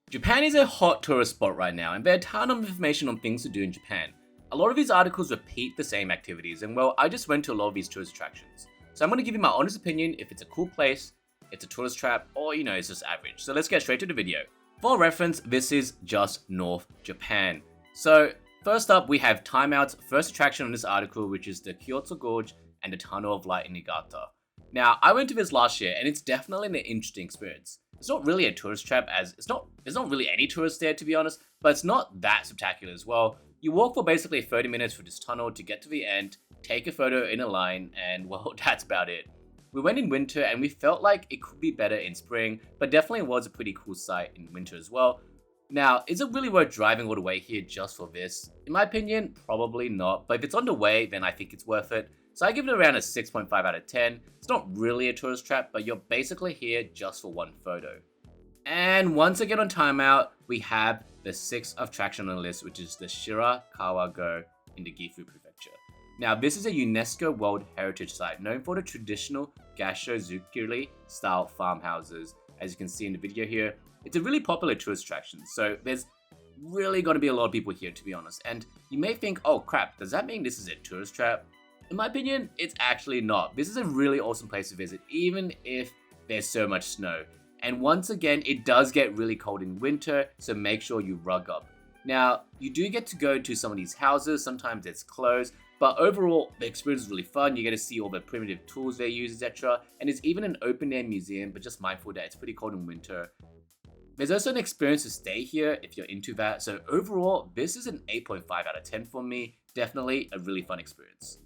Japan is a hot tourist spot right now, and there are a ton of information on things to do in Japan. A lot of these articles repeat the same activities, and well, I just went to a lot of these tourist attractions. So I'm going to give you my honest opinion if it's a cool place, it's a tourist trap, or it's just average. So let's get straight to the video. For reference, this is just North Japan. So first up, we have Timeout's first attraction on this article, which is the Koto Gorge and the Tunnel of Light in Niigata. Now, I went to this last year, and it's definitely an interesting experience. It's not really a tourist trap, as there's not really any tourists there, to be honest, but it's not that spectacular as well. You walk for basically 30 minutes through this tunnel to get to the end, take a photo in a line, and well, that's about it. We went in winter and we felt like it could be better in spring, but definitely was a pretty cool sight in winter as well. Now, is it really worth driving all the way here just for this? In my opinion, probably not, but if it's on the way, then I think it's worth it. So I give it around a 6.5 out of 10. It's not really a tourist trap, but you're basically here just for one photo. And once again on Timeout, we have the 6th attraction on the list, which is the Shirkawa Girl in the Gifu Prefecture. Now, this is a UNESCO World Heritage Site known for the traditional Gasho-zukuri style farmhouses. As you can see in the video here, it's a really popular tourist attraction, so there's really going to be a lot of people here, to be honest. And you may think, oh crap, does that mean this is a tourist trap? In my opinion, it's actually not. This is a really awesome place to visit, even if there's so much snow. And once again, it does get really cold in winter, so make sure you rug up. Now, you do get to go to some of these houses, sometimes it's closed, but overall, the experience is really fun. You get to see all the primitive tools they use, etc. And there's even an open-air museum, but just mindful that it's pretty cold in winter. There's also an experience to stay here if you're into that, so overall, this is an 8.5 out of 10 for me. Definitely a really fun experience.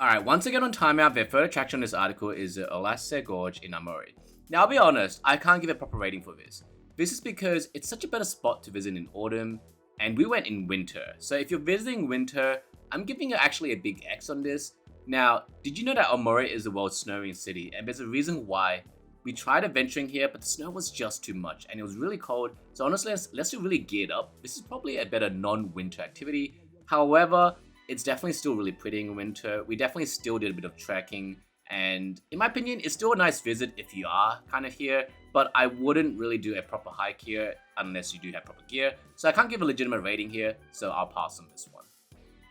Alright, once again on Timeout, their third attraction on this article is the Warasse Gorge in Aomori. Now, I'll be honest, I can't give a proper rating for this. This is because it's such a better spot to visit in autumn, and we went in winter. So if you're visiting winter, I'm giving it actually a big X on this. Now, did you know that Aomori is the world's snowiest city? And there's a reason why. We tried adventuring here, but the snow was just too much, and it was really cold. So honestly, unless you're really geared up, this is probably a better non-winter activity. However, it's definitely still really pretty in winter. We definitely still did a bit of trekking, and in my opinion, it's still a nice visit if you are kind of here, but I wouldn't really do a proper hike here unless you do have proper gear. So I can't give a legitimate rating here, so I'll pass on this one.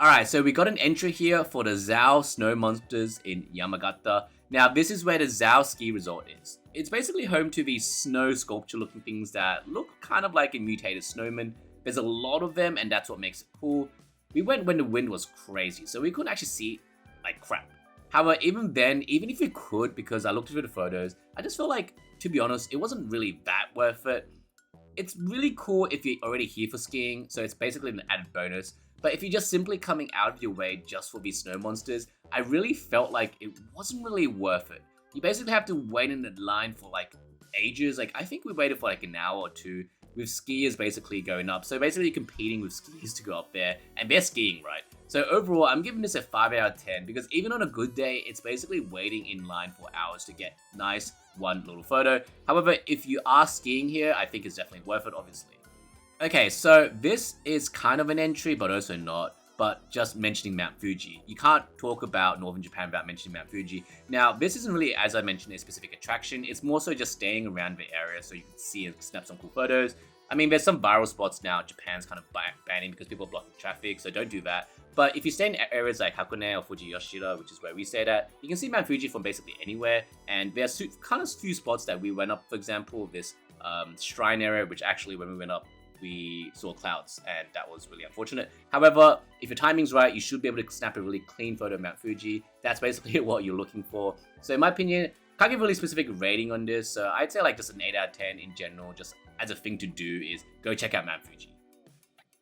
Alright, so we got an entry here for the Zao Snow Monsters in Yamagata. Now, this is where the Zao ski resort is. It's basically home to these snow sculpture looking things that look kind of like a mutated snowman. There's a lot of them, and that's what makes it cool. We went when the wind was crazy, so we couldn't actually see like crap. However, even then, even if we could, because I looked through the photos, I just felt like, to be honest, it wasn't really that worth it. It's really cool if you're already here for skiing, so it's basically an added bonus. But if you're just simply coming out of your way just for these snow monsters, I really felt like it wasn't really worth it. You basically have to wait in the line for like ages. Like, I think we waited for like an hour or two, with skiers basically going up. So basically competing with skiers to go up there, and they're skiing, right? So overall, I'm giving this a 5 out of 10 because even on a good day, it's basically waiting in line for hours to get nice one little photo. However, if you are skiing here, I think it's definitely worth it, obviously. Okay, so this is kind of an entry, but also not. But just mentioning Mount Fuji. You can't talk about Northern Japan without mentioning Mount Fuji. Now, this isn't really, as I mentioned, a specific attraction. It's more so just staying around the area so you can see and snap some cool photos. I mean, there's some viral spots now Japan's kind of banning because people are blocking traffic, so don't do that. But if you stay in areas like Hakone or Fuji Yoshida, which is where we stayed at, you can see Mount Fuji from basically anywhere. And there's kind of few spots that we went up. For example, this shrine area, which actually when we went up, we saw clouds, and that was really unfortunate. However, if your timing's right, you should be able to snap a really clean photo of Mount Fuji. That's basically what you're looking for. So in my opinion, can't give a really specific rating on this. So I'd say like just an 8 out of 10 in general, just as a thing to do is go check out Mount Fuji.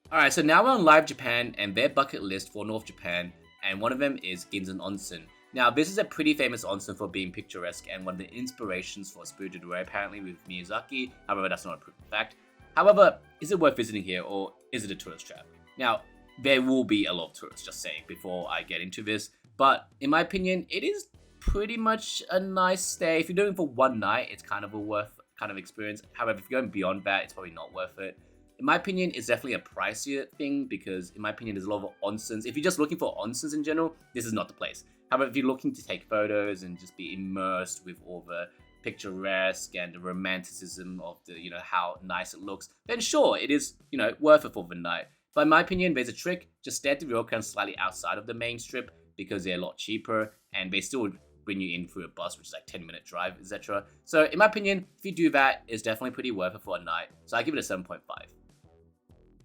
Alright, so now we're on Live Japan and their bucket list for North Japan, and one of them is Ginsen Onsen. Now, this is a pretty famous onsen for being picturesque and one of the inspirations for Spirited Away apparently with Miyazaki. However, that's not a proven fact. However, is it worth visiting here, or is it a tourist trap? Now, there will be a lot of tourists, just saying, before I get into this. But in my opinion, it is pretty much a nice stay. If you're doing it for one night, it's kind of a worth kind of experience. However, if you're going beyond that, it's probably not worth it. In my opinion, it's definitely a pricier thing because, in my opinion, there's a lot of onsens. If you're just looking for onsens in general, this is not the place. However, if you're looking to take photos and just be immersed with all the picturesque and the romanticism of the, how nice it looks, then sure, it is, worth it for the night. But in my opinion, there's a trick. Just stay at the ryokans slightly outside of the main strip because they're a lot cheaper and they still bring you in through a bus, which is like 10-minute drive, etc. So in my opinion, if you do that, it's definitely pretty worth it for a night. So I give it a 7.5.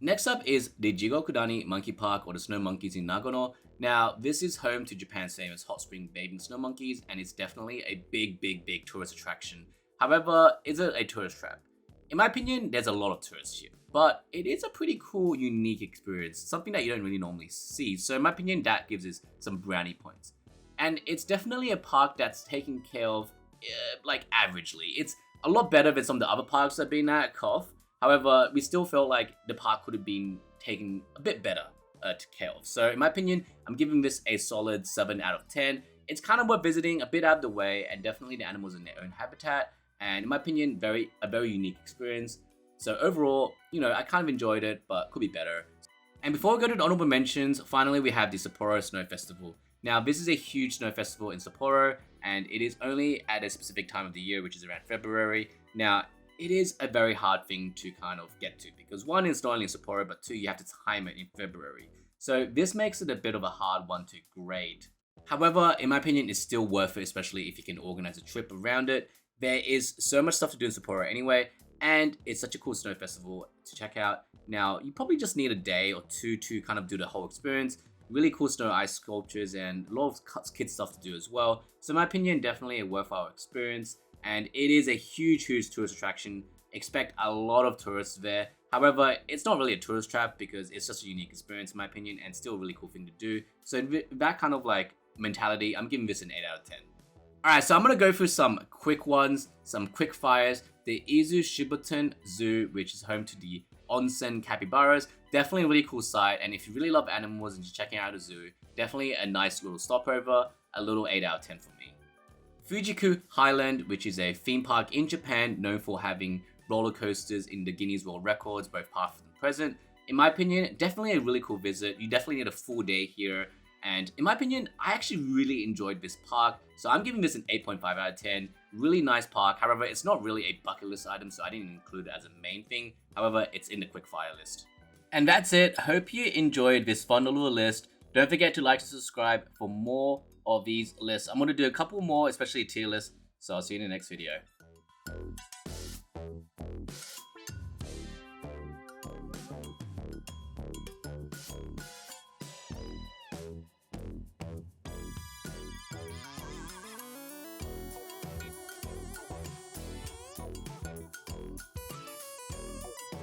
Next up is the Jigo Kodani Monkey Park, or the Snow Monkeys in Nagano. Now, this is home to Japan's famous hot spring bathing snow monkeys, and it's definitely a big tourist attraction. However, is it a tourist trap? In my opinion, there's a lot of tourists here, but it is a pretty cool, unique experience, something that you don't really normally see. So in my opinion, that gives us some brownie points. And it's definitely a park that's taken care of, like, averagely. It's a lot better than some of the other parks I've been at, Kof. However, we still felt like the park could have been taken a bit better to care of. So in my opinion, I'm giving this a solid 7 out of 10. It's kind of worth visiting, a bit out of the way, and definitely the animals in their own habitat. And in my opinion, a very unique experience. So overall, I kind of enjoyed it, but could be better. And before we go to the honorable mentions, finally we have the Sapporo Snow Festival. Now, this is a huge snow festival in Sapporo, and it is only at a specific time of the year, which is around February. Now, it is a very hard thing to kind of get to because one, it's not only in Sapporo, but two, you have to time it in February. So this makes it a bit of a hard one to grade. However, in my opinion, it's still worth it, especially if you can organize a trip around it. There is so much stuff to do in Sapporo anyway, and it's such a cool snow festival to check out. Now, you probably just need a day or two to kind of do the whole experience. Really cool snow ice sculptures and a lot of kid stuff to do as well. So in my opinion, definitely a worthwhile experience. And it is a huge tourist attraction. Expect a lot of tourists there. However, it's not really a tourist trap because it's just a unique experience in my opinion and still a really cool thing to do. So in that kind of like mentality, I'm giving this an 8 out of 10. Alright, so I'm going to go through some quick ones, some quick fires. The Izu Shibuton Zoo, which is home to the onsen capybaras. Definitely a really cool site, and if you really love animals and just checking out a zoo, definitely a nice little stopover, a little 8 out of 10 for me. Fujiu Highland, which is a theme park in Japan known for having roller coasters in the Guinness World Records, both past and present. In my opinion, definitely a really cool visit. You definitely need a full day here. And in my opinion, I actually really enjoyed this park. So I'm giving this an 8.5 out of 10. Really nice park. However, it's not really a bucket list item, so I didn't include it as a main thing. However, it's in the quick fire list. And that's it. Hope you enjoyed this fun little list. Don't forget to like and subscribe for more of these lists. I'm going to do a couple more, especially tier lists. So I'll see you in the next video.